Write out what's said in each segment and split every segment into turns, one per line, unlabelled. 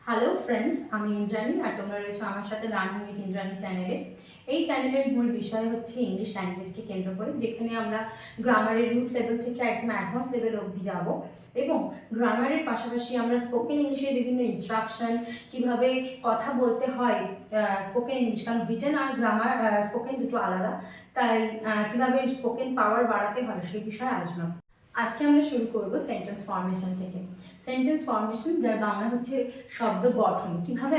Hello friends, আমি ইন্দ্রাণী আর তোমরা রয়েছো আমার সাথে লার্নিং উইথ ইন্দ্রাণী চ্যানেলে। এই চ্যানেলের মূল বিষয় হচ্ছে ইংলিশ ল্যাঙ্গুয়েজকে কেন্দ্র করে, যেখানে আমরা গ্রামারের রুট লেভেল থেকে একদম অ্যাডভান্স লেভেল অবধি যাব এবং গ্রামারের পাশাপাশি আমরা স্পোকেন ইংলিশের বিভিন্ন ইনস্ট্রাকশন, কিভাবে কথা বলতে হয় স্পোকেন ইংলিশ, কারণ রিটেন আর গ্রামার স্পোকেন দুটো আলাদা, তাই কিভাবে স্পোকেন পাওয়ার বাড়াতে হয় সেই বিষয়ে আলোচনা। আজকে আমরা শুরু করব সেন্টেন্স ফর্মেশন থেকে। সেন্টেন্স ফর্মেশন, যার বাংলা হচ্ছে শব্দ গঠন, কিভাবে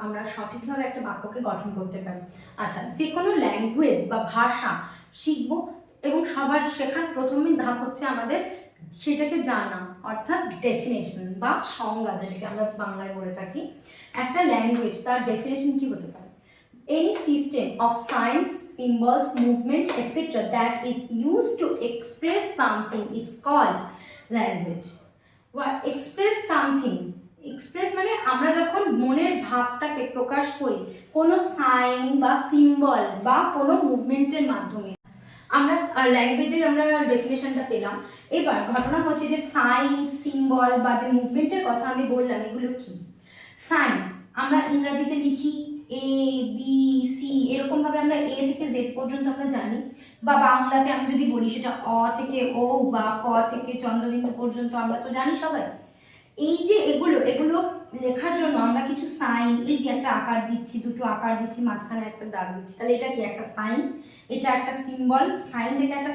আমরা সঠিকভাবে একটা বাক্যকে গঠন করতে পারি। আচ্ছা, যে কোনো ল্যাঙ্গুয়েজ বা ভাষা শিখব এবং সবার শেখার প্রথমেই ধাপ হচ্ছে আমাদের সেটাকে জানা, অর্থাৎ ডেফিনেশন বা সংজ্ঞা, যেটাকে আমরা বাংলায় বলে থাকি। একটা ল্যাঙ্গুয়েজ, তার ডেফিনেশন কি হতে পারে? Any system of signs, symbols, movement, etc. that is used to express something is called language. Express something. Express মানে আমরা যখন মনের ভাবটাকে প্রকাশ করি কোনো সাইন বা সিম্বল বা কোনো মুভমেন্টের মাধ্যমে। আমরা ল্যাঙ্গুয়েজের আমরা ডেফিনেশনটা পেলাম। এবার ঘটনা হচ্ছে যে সাইন, সিম্বল বা যে মুভমেন্টের কথা আমি বললাম, এগুলো কি? সাইন আমরা ইংরাজিতে লিখি এ বি সি, এরকমভাবে আমরা এ থেকে জেড পর্যন্ত আমরা জানি, বা বাংলাতে আমি যদি বলি সেটা অ থেকে ও বা ক থেকে চন্দ্রবিন্দু পর্যন্ত আমরা তো জানি সবাই। এই যে এগুলো লেখার জন্য আমরা কিছু সাইন, এই যে একটা আকার দিচ্ছি, দুটো আকার দিচ্ছি, মাঝখানে একটা দাগ দিচ্ছি, তাহলে এটা কি একটা সাইন, এটা একটা সিম্বল, সাইন থেকে একটা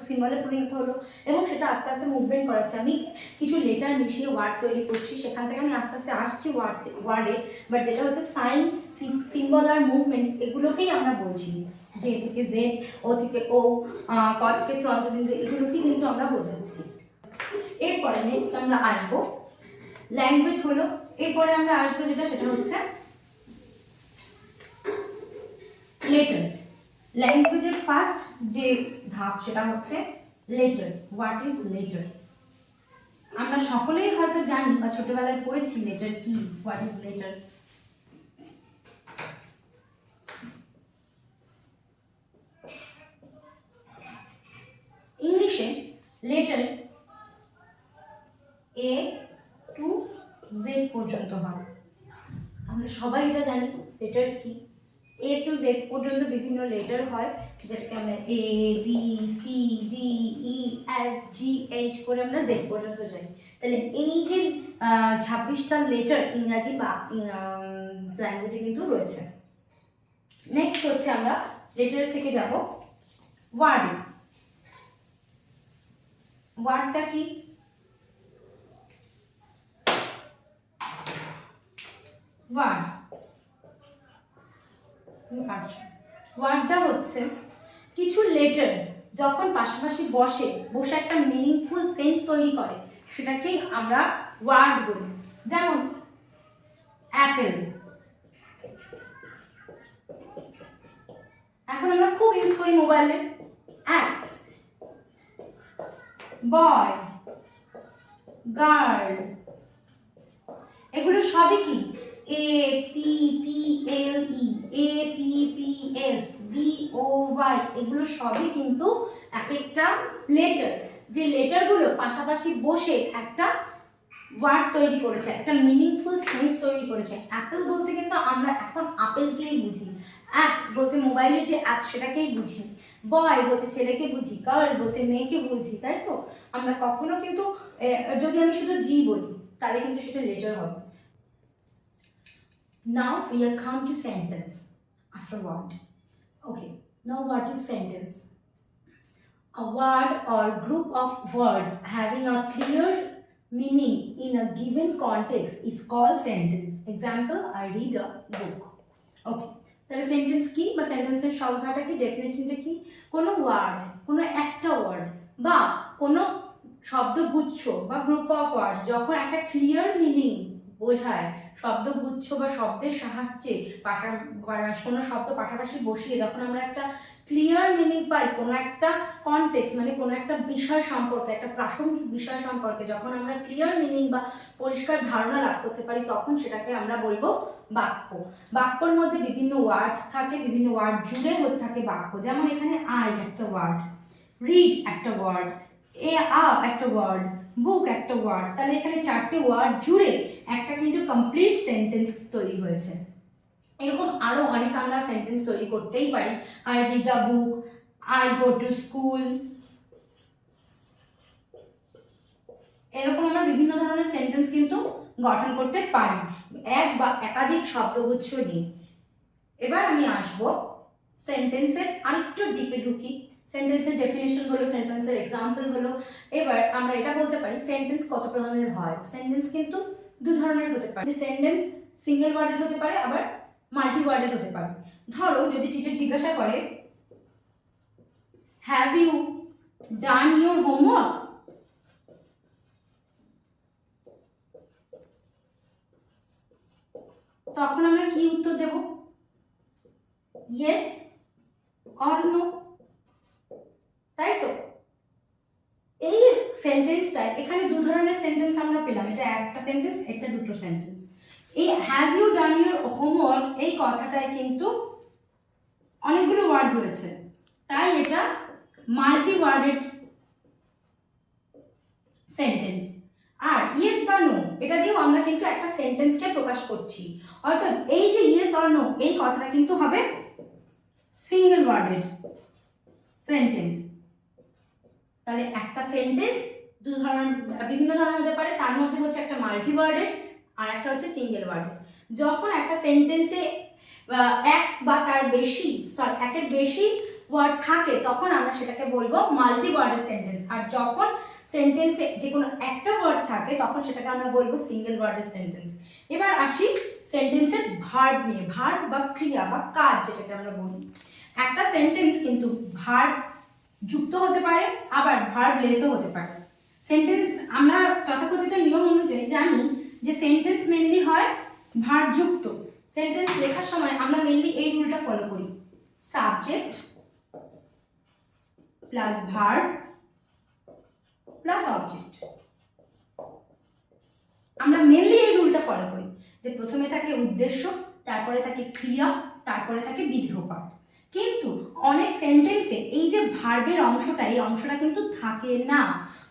সিম্বলে পরিণত হলো এবং সেটা আস্তে আস্তে মুভমেন্ট করাচ্ছে। আমি কিছু লেটার মিশিয়ে ওয়ার্ড তৈরি করছি, সেখান থেকে আমি আস্তে আস্তে আসছি ওয়ার্ডে, বাট যেটা হচ্ছে সাইন, সিম্বল আর মুভমেন্ট, এগুলোকেই আমরা বলছি। জে থেকে জেড, ও থেকে ও, ক থেকে চন্দ্রবিন্দু, এগুলোকেই কিন্তু আমরা বোঝাচ্ছি। এরপরে নেক্সট আমরা আসবো ল্যাঙ্গুয়েজ হলো, এরপরে আমরা আসবো সেটা হচ্ছে লেটার। ল্যাঙ্গুয়েজের ফার্স্ট যে ধাপ সেটা হচ্ছে লেটার। What is letter? আমরা সকলেই হয়তো জানি বা ছোটবেলায় পড়েছি লেটার কি, হোয়াট ইজ লেটার। ইংলিশে লেটার্স এ টু জেড পর্যন্ত হয়, আমরা সবাই এটা জানি লেটার্স কি। এ টু জেড পর্যন্ত বিভিন্ন লেটার হয়, যেটাকে আমরা A B C D E F G H করে আমরা জেড পর্যন্ত যাই। তাহলে এই যে 26টা লেটার ইংরাজি বা ল্যাঙ্গুয়েজে কিন্তু রয়েছে। নেক্সট হচ্ছে আমরা লেটার থেকে যাব ওয়ার্ড। ওয়ার্ডটা কি? ওয়ার্ড ওয়ার্ডটা হচ্ছে কিছু লেটার যখন পাশাপাশি বসে একটা মিনিংফুল সেন্স তৈরি করে, সেটাকেই আমরা ওয়ার্ড বলি। যেমন অ্যাপেল, এখন আমরা খুব ইউজ করি মোবাইলে। অ্যাক্স, বয়, গার্ল, এগুলো সবই কি A P P L E, A P P S, B O Y, এগুলো সবই কিন্তু এক একটা লেটার, যে লেটারগুলো পাশাপাশি বসে একটা ওয়ার্ড তৈরি করেছে, একটা মিনিংফুল সেন্স তৈরি করেছে। অ্যাপেল বলতে কিন্তু আমরা এখন আপেলকেই বুঝি, অ্যাপস বলতে মোবাইলের যে অ্যাপ সেটাকেই বুঝি, বয় বলতে ছেলেকে বুঝি, গার্ল বলতে মেয়েকে বুঝি, তাই তো? আমরা কখনো কিন্তু যদি আমি শুধু জি বলি তাহলে কিন্তু সেটা লেটার হবে। Now we are come to sentence after word. Okay, now what is sentence? A word or group of words having a clear meaning in a given context is called sentence. Example, I read a book. Okay, তাহলে sentence কি বা সেন্টেন্সের সংজ্ঞাটা কি, ডেফিনেশনটা কি? কোনো word, কোনো একটা ওয়ার্ড বা কোনো শব্দগুচ্ছ বা গ্রুপ অফ ওয়ার্ডস যখন একটা ক্লিয়ার মিনিং বোঝায়, শব্দগুচ্ছ বা শব্দের সাহায্যে কোনো শব্দ পাশাপাশি বসিয়ে যখন আমরা একটা ক্লিয়ার মিনিং পাই কোনো একটা কনটেক্সট, মানে কোনো একটা বিষয় সম্পর্কে, একটা প্রাসঙ্গিক বিষয় সম্পর্কে যখন আমরা ক্লিয়ার মিনিং বা পরিষ্কার ধারণা লাভ করতে পারি, তখন সেটাকে আমরা বলবো বাক্য। বাক্যর মধ্যে বিভিন্ন ওয়ার্ডস থাকে, বিভিন্ন ওয়ার্ড জুড়ে হতে থাকে বাক্য। যেমন এখানে আই একটা ওয়ার্ড, রিড একটা ওয়ার্ড, একটা ওয়ার্ড, বুক একটা ওয়ার্ড, তাহলে এখানে 4টে ওয়ার্ড জুড়ে একটা কিন্তু কমপ্লিট সেন্টেন্স তৈরি হয়েছে। এরকম আরো অনেক আমরা সেন্টেন্স তৈরি করতেই পারি। I read a book, I go to school, এরকম আমরা বিভিন্ন ধরনের সেন্টেন্স কিন্তু গঠন করতে পারি এক বা একাধিক শব্দগুচ্ছ নিয়ে। এবার আমি আসব সেন্টেন্সের আরেকটু ডিপে ঢুকি। সেন্টেন্সের ডেফিনেশন হলো, সেন্টেন্সের এক্সাম্পল হলো। এবার আমরা এটা বলতে পারি সেন্টেন্স কত ধরনের হয়। সেন্টেন্স কিন্তু দু ধরনের হতে পারে, যে সেন্টেন্স সিঙ্গেল ওয়ার্ডেড হতে পারে, আবার মাল্টি ওয়ার্ডেড হতে পারে। ধরো যদি টিচার জিজ্ঞাসা করে have you done your homework, তখন আমরা কি উত্তর দেব? ইয়েস অর নো, তাই তো? এই সেন্টেন্সটা এখানে দু ধরনের সেন্টেন্স আমরা পেলাম, এটা একটা সেন্টেন্স, এটা দুটো সেন্টেন্স। এই have you done your homework এই কথাটায় কিন্তু অনেকগুলো ওয়ার্ড রয়েছে, তাই এটা মাল্টি ওয়ার্ডেড সেন্টেন্স। আর ইয়েস বা নো এটা দিয়েও আমরা কিন্তু একটা সেন্টেন্সকে প্রকাশ করছি। অর্থাৎ এই যে ইয়েস অর নো এই কথাটা কিন্তু হবে সিঙ্গেল ওয়ার্ডেড সেন্টেন্স। তাহলে একটা সেন্টেন্স বিভিন্ন ধরনের হতে পারে, তার মধ্যে হচ্ছে একটা মাল্টি ওয়ার্ডেড আর একটা হচ্ছে সিঙ্গেল ওয়ার্ডেড। যখন একটা সেন্টেন্সে এক বা তার বেশি একের বেশি ওয়ার্ড থাকে তখন আমরা সেটাকে বলবো মাল্টি ওয়ার্ডেড সেন্টেন্স। আর যখন সেন্টেন্সে যে কোনো একটা ওয়ার্ড থাকে তখন সেটাকে আমরা বলবো সিঙ্গেল ওয়ার্ডেড সেন্টেন্স। এবার আসি সেন্টেন্সের ভার্ব নিয়ে। ভার্ব বা ক্রিয়া বা কাজ যেটাকে আমরা বলি। একটা সেন্টেন্স কিন্তু ভার্ব যুক্ত হতে পারে, আবার ভার্ব লেসও হতে পারে। সেন্টেন্স আমরা তথাকথিত নিয়ম অনুযায়ী জানি যে সেন্টেন্স মেনলি হয় ভার্ব যুক্ত। সেন্টেন্স লেখার সময় আমরা মেনলি এই রুলটা ফলো করি, subject plus verb plus object. আমরা মেনলি এই রুলটা ফলো করি যে প্রথমে থাকে উদ্দেশ্য, তারপরে থাকে ক্রিয়া, তারপরে থাকে বিধেয় পার্ট। কিন্তু অনেক সেন্টেন্সে এই যে ভার্বের অংশটা, এই অংশটা কিন্তু থাকে না।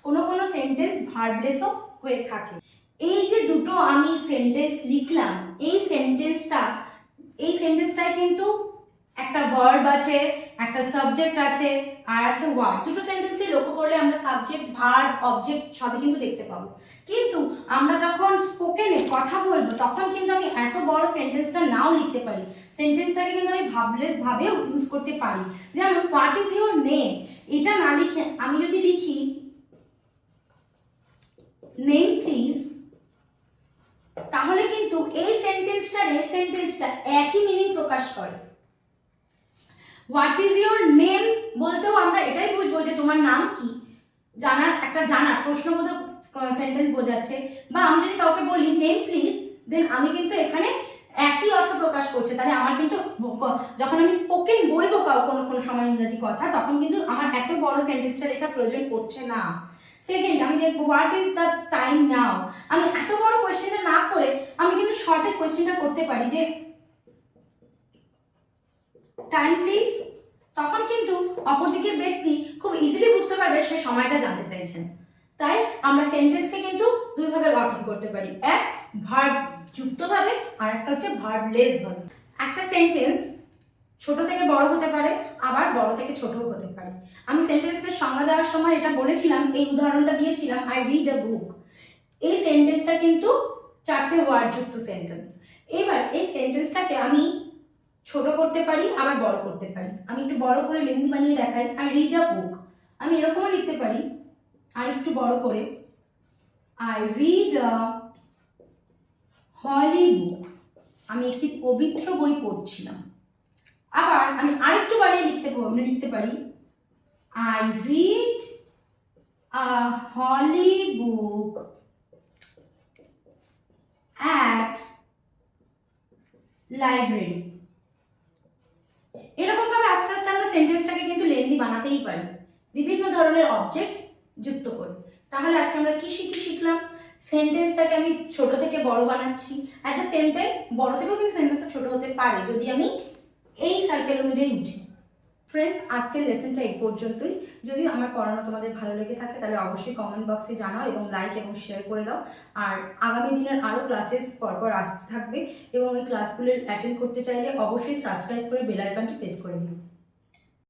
কোনো কোনো সেন্টেন্স ভার্বলেসও হয়ে থাকে। এই যে দুটো আমি সেন্টেন্স লিখলাম, এই সেন্টেন্সটায় কিন্তু একটা ভার্ব আছে, একটা সাবজেক্ট আছে, আর আছে ওয়ার্ড। দুটো সেন্টেন্সে লক্ষ্য করলে আমরা সাবজেক্ট, ভার্ব, অবজেক্ট সবই কিন্তু দেখতে পাবো। কিন্তু আমরা যখন স্পোকেনে কথা বলবো তখন কিন্তু আমি এত বড় সেন্টেন্সটা নাও লিখতে পারি। সেন্টেন্সটাকে কিন্তু আমি ভাবলেস ভাবেও ইউজ করতে পারি। যেমন হোয়াট ইজ ইউর নেম, এটা না লিখে আমি যদি লিখি নেম প্লিজ, তাহলে কিন্তু এই সেন্টেন্সটা একই মিনিং প্রকাশ করে। হোয়াট ইজ ইউর নেম বলতেও আমরা এটাই বুঝবো যে তোমার নাম কি, জানার প্রশ্নবোধক সেন্টেন্স বোঝাচ্ছে। বা আমি যদি কাউকে বলি নেম প্লিজ, দেন আমি কিন্তু এখানে একই অর্থ প্রকাশ করছে। তাহলে আমার কিন্তু যখন আমি স্পোকেন বলবো কোনো সময় ইংরেজি কথা, তখন কিন্তু আমার এত বড় সেন্টেন্সটা লেখার প্রয়োজন পড়ছে না। সেকেন্ড, আমি দেখবো হোয়াট ইজ দ্য টাইম নাও, আমি এত বড় কোয়েশ্চেনটা না করে আমি কিন্তু শর্টে কোয়েশ্চেনটা করতে পারি যে টাইম প্লিজ। তখন কিন্তু অপরদিকের ব্যক্তি খুব ইজিলি বুঝতে পারবে সে সময়টা জানতে চাইছেন। তাই আমরা সেন্টেন্সকে কিন্তু দুইভাবে গঠন করতে পারি, এক ভার্ব যুক্তভাবে আর একটা হচ্ছে ভার্বলেস ভাবে। একটা সেন্টেন্স ছোট থেকে বড় হতে পারে, আবার বড় থেকে ছোটও হতে পারে। আমি সেন্টেন্সকে সংজ্ঞা দেওয়ার সময় এটা বলেছিলাম, এই উদাহরণটা দিয়েছিলাম, আই রিড আ বুক। এই সেন্টেন্সটা কিন্তু 4টে ওয়ার্ড যুক্ত সেন্টেন্স। এবার এই সেন্টেন্সটাকে আমি ছোট করতে পারি, আবার বড় করতে পারি। আমি একটু বড় করে লেন্থি বানিয়ে দেখাই, আই রিড আ বুক। আমি এরকমও লিখতে পারি আর একটু বড় করে, আই রিড আ হলি বুক। আমি একটি পবিত্র বই পড়ছিলাম। আবার আমি আরেকটু বাড়িয়ে লিখতে পারি, I read a holy book at library. এরকম ভাবে আস্তে আস্তে আমরা সেন্টেন্সটাকে কিন্তু লেন্দি বানাতেই পারি বিভিন্ন ধরনের অবজেক্ট যুক্ত করে। তাহলে আজকে আমরা কি শিখলাম? সেন্টেন্সটাকে আমি ছোট থেকে বড় বানাচ্ছি, অ্যাট দ্য সেম টাইম বড় থেকেও কিন্তু সেন্টেন্সটা ছোট হতে পারে যদি আমি এই সার্কেল অনুযায়ী উঠি। ফ্রেন্ডস, আজকের লেসনটা এই পর্যন্তই। যদি আমার পড়ানো তোমাদের ভালো লেগে থাকে তাহলে অবশ্যই কমেন্ট বক্সে জানাও এবং লাইক এবং শেয়ার করে দাও। আর আগামী দিনের আরও ক্লাসেস পরপর আসতে থাকবে এবং ওই ক্লাসগুলো অ্যাটেন্ড করতে চাইলে অবশ্যই সাবস্ক্রাইব করে বেল আইকনটি প্রেস করে দিও।